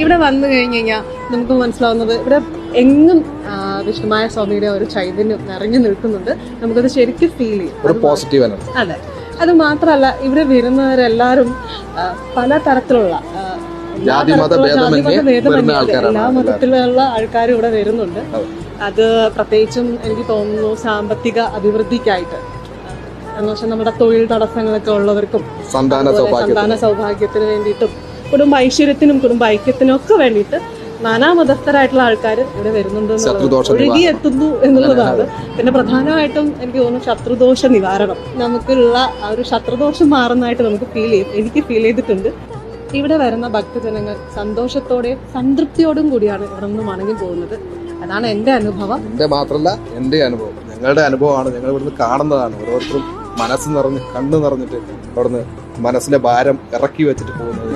ഇവിടെ വന്നു കഴിഞ്ഞു കഴിഞ്ഞാൽ നമുക്ക് മനസ്സിലാവുന്നത് ഇവിടെ എങ്ങും വിഷ്ണുമായ സ്വാമിയുടെ ഒരു ചൈതന്യം നിറഞ്ഞു നിൽക്കുന്നുണ്ട്. നമുക്കത് ശരിക്കും ഫീൽ ചെയ്യും. അതെ, അത് മാത്രമല്ല ഇവിടെ വരുന്നവരെല്ലാവരും പല തരത്തിലുള്ള എല്ലാ മതത്തിലുള്ള ആൾക്കാരും ഇവിടെ വരുന്നുണ്ട്. അത് പ്രത്യേകിച്ചും എനിക്ക് തോന്നുന്നു സാമ്പത്തിക അഭിവൃദ്ധിക്കായിട്ട്, എന്ന് വെച്ചാൽ നമ്മുടെ തൊഴിൽ തടസ്സങ്ങളൊക്കെ ഉള്ളവർക്കും സന്താന സൗഭാഗ്യത്തിന് വേണ്ടിയിട്ടും കുടുംബ ഐശ്വര്യത്തിനും കുടുംബ ഐക്യത്തിനും ഒക്കെ വേണ്ടിയിട്ട് നാനാമതസ്ഥരായിട്ടുള്ള ആൾക്കാർ ഇവിടെ വരുന്നുണ്ട് എന്നുള്ളത്, ഒഴുകി എത്തുന്നു എന്നുള്ളതാണ്. പിന്നെ പ്രധാനമായിട്ടും എനിക്ക് തോന്നുന്നു ശത്രുദോഷ നിവാരണം, നമുക്കുള്ള ആ ഒരു ശത്രുദോഷം മാറുന്നതായിട്ട് നമുക്ക് ഫീൽ ചെയ്യും. എനിക്ക് ഫീൽ ചെയ്തിട്ടുണ്ട്. ഇവിടെ വരുന്ന ഭക്തജനങ്ങൾ സന്തോഷത്തോടെ സംതൃപ്തിയോടും കൂടിയാണ് ഇവിടെ നിന്ന് മടങ്ങി പോകുന്നത്. അതാണ് എൻ്റെ അനുഭവം. എൻ്റെ മാത്രമല്ല എൻ്റെ അനുഭവം, ഞങ്ങളുടെ അനുഭവമാണ്. ഞങ്ങൾ ഇവിടുന്ന് കാണുന്നതാണ്. ഓരോരുത്തരും മനസ്സ് നിറഞ്ഞ് കണ്ണു നിറഞ്ഞിട്ട് അവിടുന്ന് മനസ്സിലെ ഭാരം ഇറക്കി വെച്ചിട്ട് പോകുന്നത്